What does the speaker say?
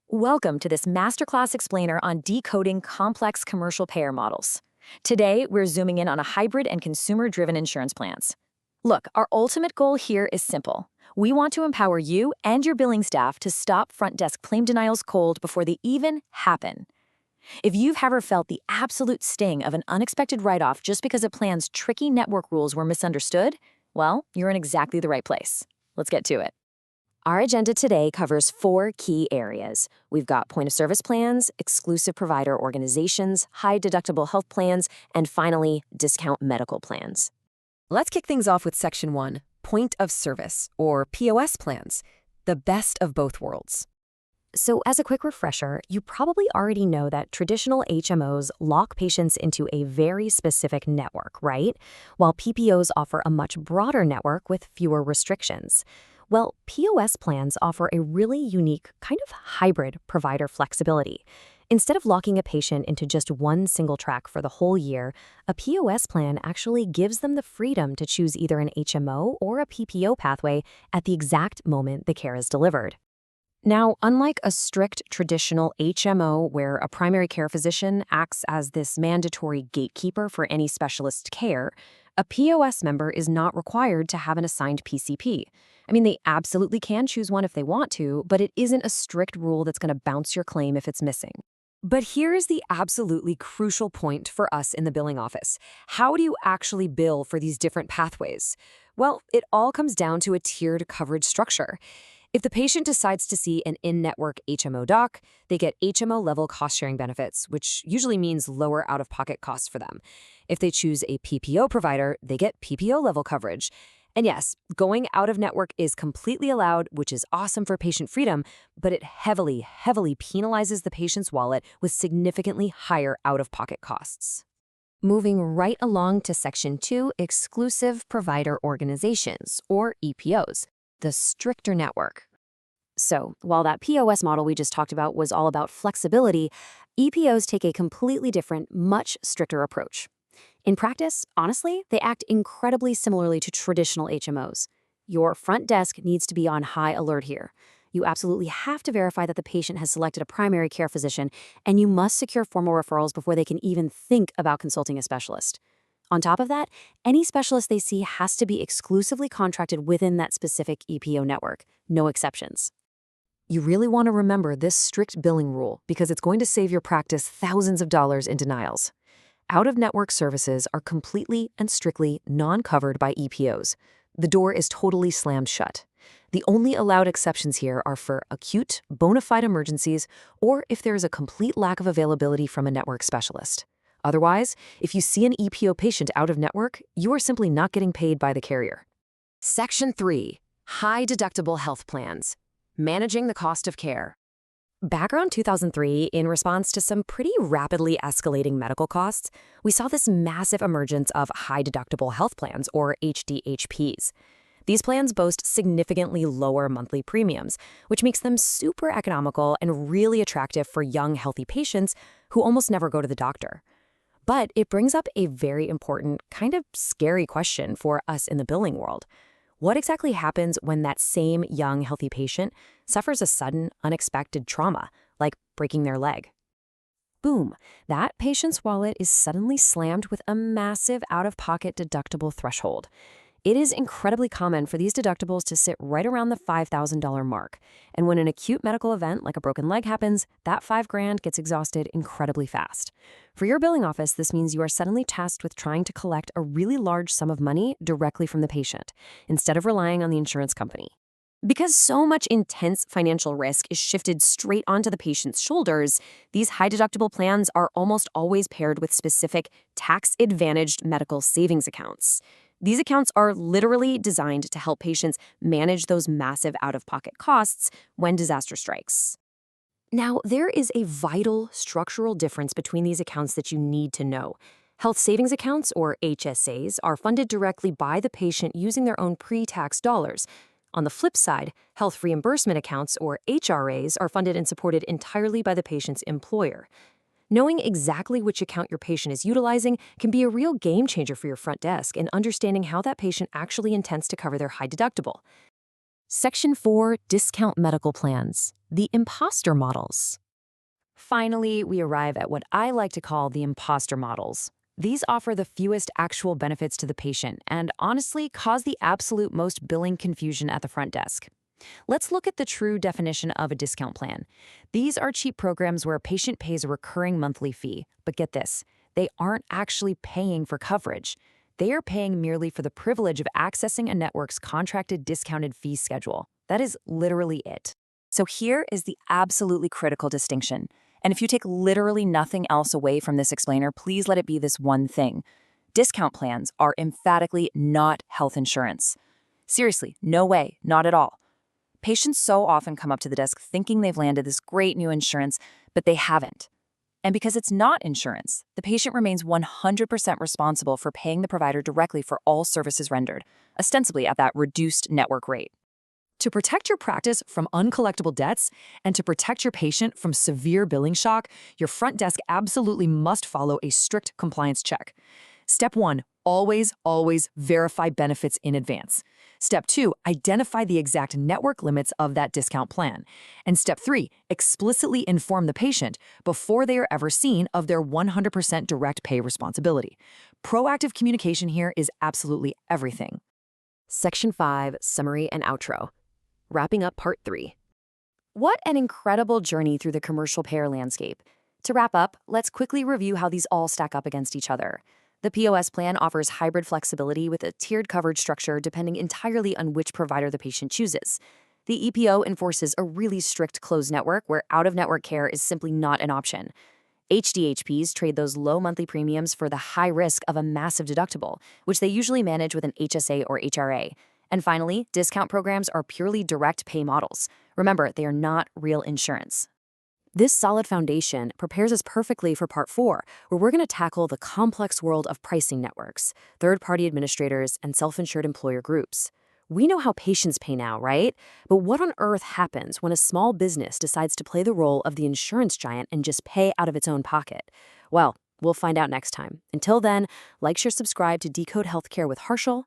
Welcome to this masterclass explainer on decoding complex commercial payer models. Today, we're zooming in on a hybrid and consumer-driven insurance plans. Look, our ultimate goal here is simple. We want to empower you and your billing staff to stop front desk claim denials cold before they even happen. If you've ever felt the absolute sting of an unexpected write-off just because a plan's tricky network rules were misunderstood, well, you're in exactly the right place. Let's get to it. Our agenda today covers 4 key areas. We've got point-of-service plans, exclusive provider organizations, high-deductible health plans, and finally, discount medical plans. Let's kick things off with Section 1, Point of Service, or POS plans, the best of both worlds. So as a quick refresher, you probably already know that traditional HMOs lock patients into a very specific network, right? While PPOs offer a much broader network with fewer restrictions. Well, POS plans offer a really unique, kind of hybrid provider flexibility. Instead of locking a patient into just one single track for the whole year, a POS plan actually gives them the freedom to choose either an HMO or a PPO pathway at the exact moment the care is delivered. Now, unlike a strict traditional HMO where a primary care physician acts as this mandatory gatekeeper for any specialist care, a POS member is not required to have an assigned PCP. I mean, they absolutely can choose one if they want to, but it isn't a strict rule that's going to bounce your claim if it's missing. But here's the absolutely crucial point for us in the billing office. How do you actually bill for these different pathways? Well, it all comes down to a tiered coverage structure. If the patient decides to see an in-network HMO doc, they get HMO-level cost-sharing benefits, which usually means lower out-of-pocket costs for them. If they choose a PPO provider, they get PPO-level coverage. And yes, going out-of-network is completely allowed, which is awesome for patient freedom, but it heavily penalizes the patient's wallet with significantly higher out-of-pocket costs. Moving right along to Section 2, Exclusive Provider Organizations, or EPOs, the stricter network. So, while that POS model we just talked about was all about flexibility, EPOs take a completely different, much stricter approach. In practice, honestly, they act incredibly similarly to traditional HMOs. Your front desk needs to be on high alert here. You absolutely have to verify that the patient has selected a primary care physician, and you must secure formal referrals before they can even think about consulting a specialist. On top of that, any specialist they see has to be exclusively contracted within that specific EPO network, no exceptions. You really want to remember this strict billing rule because it's going to save your practice thousands of dollars in denials. Out-of-network services are completely and strictly non-covered by EPOs. The door is totally slammed shut. The only allowed exceptions here are for acute, bona fide emergencies or if there is a complete lack of availability from a network specialist. Otherwise, if you see an EPO patient out of network, you are simply not getting paid by the carrier. Section 3. High-deductible health plans. Managing the cost of care. Back around 2003, in response to some pretty rapidly escalating medical costs, we saw this massive emergence of high-deductible health plans, or HDHPs. These plans boast significantly lower monthly premiums, which makes them super economical and really attractive for young, healthy patients who almost never go to the doctor. But it brings up a very important, kind of scary question for us in the billing world. What exactly happens when that same young, healthy patient suffers a sudden, unexpected trauma, like breaking their leg? Boom, that patient's wallet is suddenly slammed with a massive out-of-pocket deductible threshold. It is incredibly common for these deductibles to sit right around the $5,000 mark. And when an acute medical event like a broken leg happens, that $5,000 gets exhausted incredibly fast. For your billing office, this means you are suddenly tasked with trying to collect a really large sum of money directly from the patient, instead of relying on the insurance company. Because so much intense financial risk is shifted straight onto the patient's shoulders, these high-deductible plans are almost always paired with specific tax-advantaged medical savings accounts. These accounts are literally designed to help patients manage those massive out-of-pocket costs when disaster strikes. Now, there is a vital structural difference between these accounts that you need to know. Health savings accounts, or HSAs, are funded directly by the patient using their own pre-tax dollars. On the flip side, health reimbursement accounts, or HRAs, are funded and supported entirely by the patient's employer. Knowing exactly which account your patient is utilizing can be a real game changer for your front desk in understanding how that patient actually intends to cover their high deductible. Section 4, Discount Medical Plans, the imposter models. Finally, we arrive at what I like to call the imposter models. These offer the fewest actual benefits to the patient and honestly cause the absolute most billing confusion at the front desk. Let's look at the true definition of a discount plan. These are cheap programs where a patient pays a recurring monthly fee. But get this, they aren't actually paying for coverage. They are paying merely for the privilege of accessing a network's contracted discounted fee schedule. That is literally it. So here is the absolutely critical distinction. And if you take literally nothing else away from this explainer, please let it be this one thing. Discount plans are emphatically not health insurance. Seriously, no way, not at all. Patients so often come up to the desk thinking they've landed this great new insurance, but they haven't. And because it's not insurance, the patient remains 100% responsible for paying the provider directly for all services rendered, ostensibly at that reduced network rate. To protect your practice from uncollectible debts and to protect your patient from severe billing shock, your front desk absolutely must follow a strict compliance check. Step 1, always verify benefits in advance. Step 2, identify the exact network limits of that discount plan. And Step 3, explicitly inform the patient before they are ever seen of their 100% direct pay responsibility. Proactive communication here is absolutely everything. Section 5, Summary and Outro. Wrapping up Part 3. What an incredible journey through the commercial payer landscape. To wrap up, let's quickly review how these all stack up against each other. The POS plan offers hybrid flexibility with a tiered coverage structure depending entirely on which provider the patient chooses. The EPO enforces a really strict closed network where out-of-network care is simply not an option. HDHPs trade those low monthly premiums for the high risk of a massive deductible, which they usually manage with an HSA or HRA. And finally, discount programs are purely direct pay models. Remember, they are not real insurance. This solid foundation prepares us perfectly for Part 4, where we're going to tackle the complex world of pricing networks, third-party administrators, and self-insured employer groups. We know how patients pay now, right? But what on earth happens when a small business decides to play the role of the insurance giant and just pay out of its own pocket? Well, we'll find out next time. Until then, like, share, subscribe to Decode Healthcare with Harshal